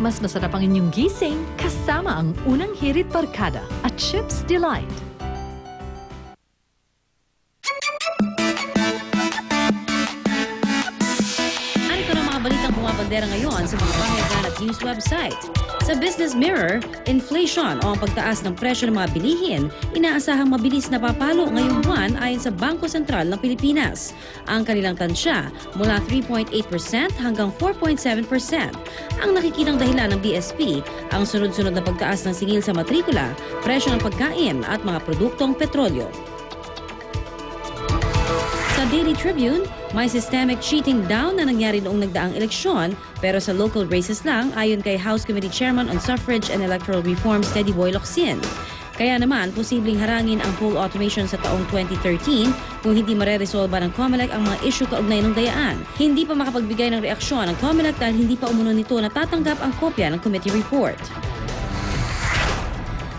mas masarap ang inyong gising kasama ang unang hirit barkada at Chips Delight. Ano ko ng mga balitang bumabandera ngayon sa mga pahayagan at news website? Sa Business Mirror, inflation o ang pagtaas ng presyo ng mga bilihin, inaasahang mabilis na papalo ngayong buwan ayon sa Bangko Sentral ng Pilipinas. Ang kanilang tansya mula 3.8% hanggang 4.7%. Ang nakikitang dahilan ng BSP, ang sunod-sunod na pagtaas ng singil sa matrikula, presyo ng pagkain at mga produktong petrolyo. Sa Daily Tribune, may systemic cheating daw na nangyari noong nagdaang eleksyon pero sa local races lang ayon kay House Committee Chairman on Suffrage and Electoral Reform Steady Boy Locsin. Kaya naman, posibleng harangin ang poll automation sa taong 2013 kung hindi mareresolba ng COMELEC ang mga issue kaugnay ng dayaan. Hindi pa makapagbigay ng reaksyon ang COMELEC dahil hindi pa umuno nito natatanggap ang kopya ng committee report.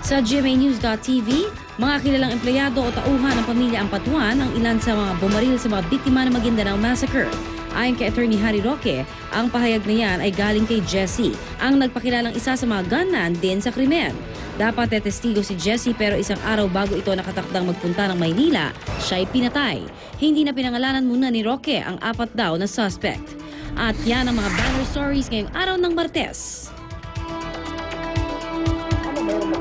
Sa GMAnews.tv, mga kilalang empleyado o tauhan ng pamilya Ampatuan ang ilan sa mga bumaril sa mga biktima ng Maguindanao Massacre. Ayon kay Attorney Harry Roque, ang pahayag na yan ay galing kay Jessie, ang nagpakilalang isa sa mga gunman din sa krimen. Dapat tetestigo si Jessie pero isang araw bago ito nakatakdang magpunta ng Maynila, siya'y pinatay. Hindi na pinangalanan muna ni Roque ang 4 daw na suspect. At yan ang mga banner stories ngayong araw ng Martes.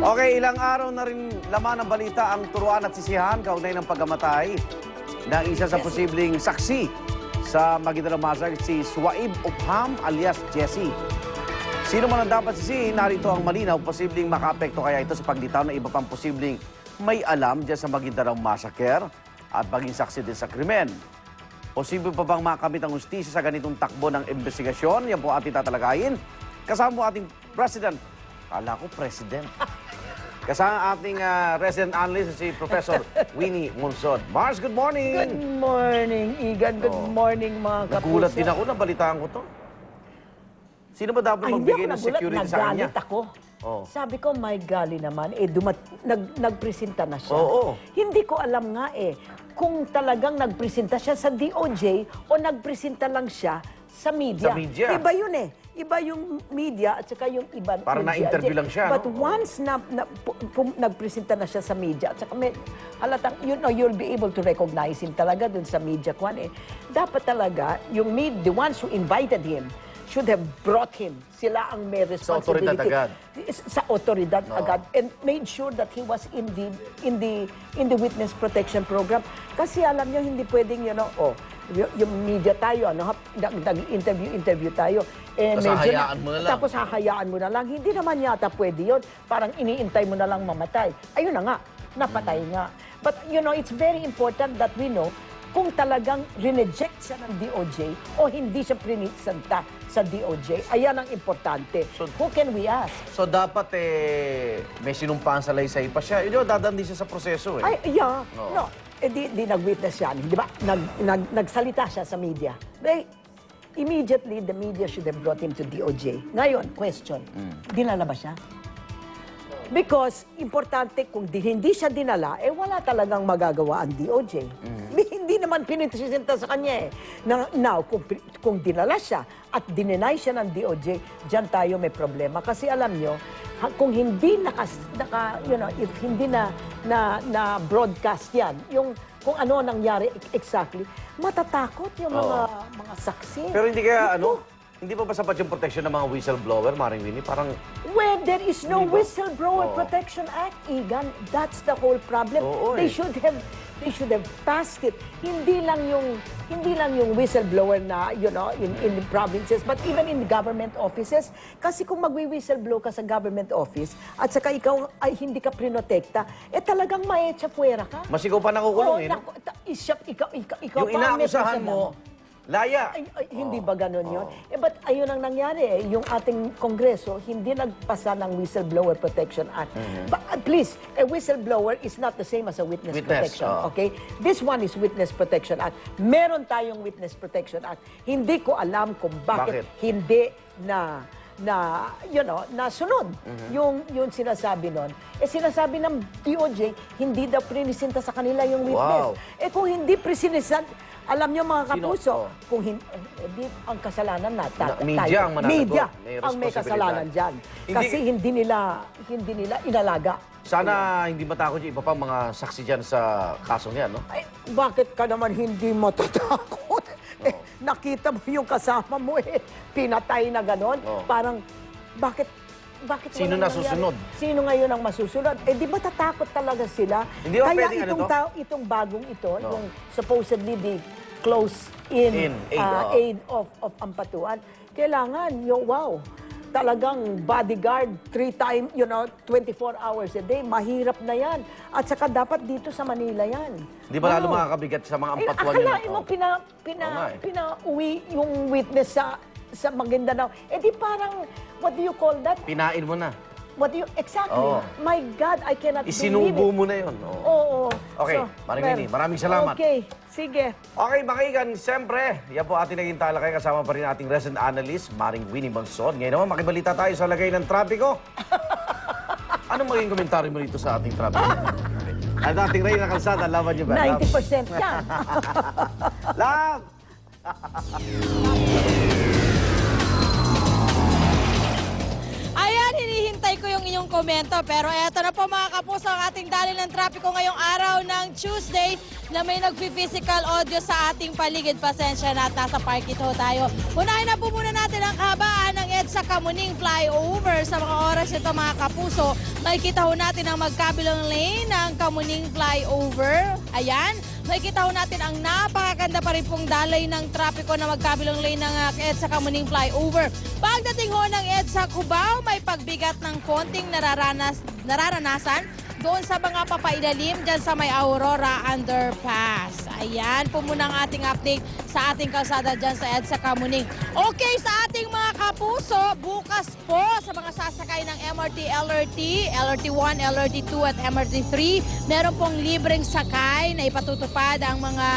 Okay, ilang araw na rin laman ng balita ang turuan at sisihan kaugnay ng pagkamatay ng isa sa posibleng saksi sa Maguindanao Massacre, si Swaib Upham alias Jessie. Sino man ang dapat sisihin, narito ang malinaw, posibleng makaapekto kaya ito sa paglitaw ng iba pang posibleng may alam dyan sa Maguindanao Massacre at maging saksi din sa krimen. Posible pa bang makamit ang hustisya sa ganitong takbo ng investigasyon? Yan po ating tatalakayin. Kasama po ating President. Kala ko President. Kasama ating resident analyst si Professor Winnie Monsod. Mars, good morning! Good morning, Igan. Good morning, mga kapuso. Nagulat din ako, nabalitaan ko to. Sino ba dapat magbigay ng security sa kanya? Nagalit ako. Oh. Sabi ko, my golly naman, nagpresenta na siya. Oo. Hindi ko alam nga kung talagang nagpresenta siya sa DOJ o nagpresenta lang siya sa media. Sa media. Iba yun Iba yung media at saka yung iba. Parang na-interview lang siya, But no? once nagpresenta na siya sa media, at saka may halatang, you'll be able to recognize him talaga dun sa media kwan Dapat talaga, yung the ones who invited him, should have brought him. Sila ang may responsibility. Sa otoridad agad. Sa otoridad agad. And made sure that he was in the witness protection program. Kasi alam nyo, hindi pwedeng, yung media tayo, nag-interview tayo. Tapos hahayaan mo na lang. Tapos hahayaan mo na lang. Hindi naman yata pwede yun. Parang iniintay mo na lang mamatay. Ayun na nga, napatay nga. But, it's very important that we know kung talagang rineject siya ng DOJ o hindi siya prinisenta sa DOJ. Ayan ang importante. So, who can we ask? So dapat may sinumpaan sa laysay pa siya. Dadaan din siya sa proseso Ay, yeah. No. No. Di nag-witness yan. Di ba? Nagsalita siya sa media. Immediately, the media should have brought him to DOJ. Ngayon, question. Dinala ba siya? Because, importante, kung hindi siya dinala, wala talagang magagawa ang DOJ. Hindi naman pinipresenta sa kanya Now, kung dinala siya at dininay siya ng DOJ, dyan tayo may problema. Kasi alam nyo, kung hindi if hindi na broadcast yan, kung ano nangyari exactly, matatakot yung mga saksi. Pero hindi kaya hindi pa ba sapat yung protection ng mga whistleblower, Maring Winnie? Parang when there is no Whistleblower Protection Act, Igan, that's the whole problem. They should have passed it. Hindi lang yung whistleblower na in the provinces, but even in the government offices. Kasi kung magwi-whistleblow ka sa government office at saka ikaw ay hindi ka prinotekta, talagang maetsa puwera ka. mas ikaw pa nakukulong Ikaw yung inaakusahan mo, laya. Hindi ba ganun yun? But ayun ang nangyari. Yung ating Kongreso, hindi nagpasa ng Whistleblower Protection Act. But please, a whistleblower is not the same as a witness protection. Okay? This one is Witness Protection Act. Meron tayong Witness Protection Act. Hindi ko alam kung bakit hindi nasunod yung sinasabi nun. Sinasabi ng DOJ, hindi daw prinisenta sa kanila yung witness. Wow. Kung hindi prinisenta, Alam nyo mga Sino? kapuso, Oh. kung di, ang kasalanan na Media ang mananagot. media May ang may responsibilidad. kasalanan dyan. Kasi hindi nila inalaga. Sana hindi matakot yung iba pang mga saksi dyan sa kasong yan, no? Ay, bakit ka naman hindi matatakot? Nakita mo yung kasama mo pinatay na ganon. Parang, bakit Sino walang nasusunod? nangyari? Sino ngayon ang masusunod? Di ba tatakot talaga sila? Hindi ba Kaya pwedeng itong, ano to? itong bagong ito, yung supposedly the close-in aid of Ampatuan, kailangan yung, talagang bodyguard 3 times, 24 hours a day. Mahirap na yan. At saka dapat dito sa Manila yan. Di ba lalo makakabigat sa mga Ampatuan yun? Akalain mo, pinauwi yung witness sa Maguindanao. Di parang, what do you call that? Pinain mo na. Exactly. Oo. My God, I cannot Isinubo believe it. mo na yun. Oo. Okay, Maring Winnie, maraming salamat. Okay, sige. Okay, makikan, siyempre, yan po ating naging talakay. Kasama pa rin ating resident analyst, Maring Winnie Bansod. Ngayon naman, makibalita tayo sa lagay ng trapiko. Anong maging komentaryo mo dito sa ating trapiko? At ating Reyna Kalsada, laban niyo ba? 90% yan. Love! Ayan, hinihintay ko yung inyong komento. Pero eto na po mga kapuso, ang ating dali ng trapiko ngayong araw ng Tuesday na may nag-physical audio sa ating paligid. Pasensya na at nasa parkit ho tayo. Unahin na po muna natin ang kahabaan ng EDSA Kamuning flyover. Sa mga oras ito mga kapuso, makikita ho natin ang magkabilang lane ng Kamuning flyover. Ayan. Makikita ho natin ang napakaganda pa rin pong dalay ng trapiko na magkabilang lane ng EDSA Kamuning flyover. Pagdating ho ng EDSA Cubao, may pagbigat ng konting nararanasan doon sa mga papailalim dyan sa may Aurora Underpass. Ayan po muna ang ating update sa ating kalsada dyan sa EDSA Kamuning. Okay, sa ating mga kapuso, bukas po sa mga sasakay ng MRT, LRT, LRT1, LRT2 at MRT3, meron pong libreng sakay na ipatutupad ang mga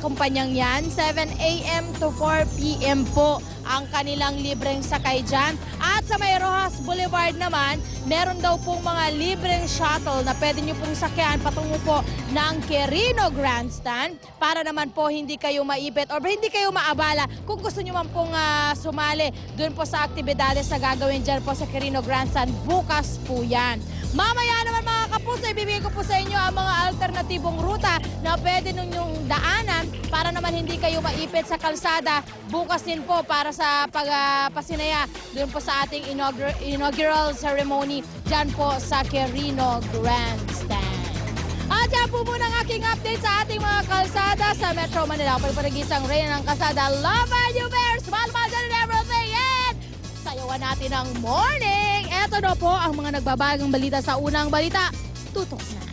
kumpanyang yan. 7 a.m. to 4 p.m. po ang kanilang libreng sakay dyan. At sa may Rojas Boulevard naman, meron daw pong mga libreng shuttle na pwede nyo pong sakyan patungo po ng Quirino Grandstand para naman po hindi kayo maipit or hindi kayo maabala kung gusto nyo man pong sumali doon po sa aktibidades na gagawin dyan po sa Quirino Grandstand. Bukas po yan. Mamaya naman mga kapuso, ibibigay ko po sa inyo ang mga alternatibong ruta na pwede ninyong daanan para naman hindi kayo maipit sa kalsada. Bukas din po para sa pagpasinaya doon po sa ating inaugural ceremony dyan po sa Quirino Grandstand. At yan po muna ang aking update sa ating mga kalsada sa Metro Manila. Ako po nag-isang Reyna ng Kalsada. Love you, bears! Mahal and everything! And sayawan natin ang morning! Eto na po ang mga nagbabagong balita sa unang balita. Tutok na!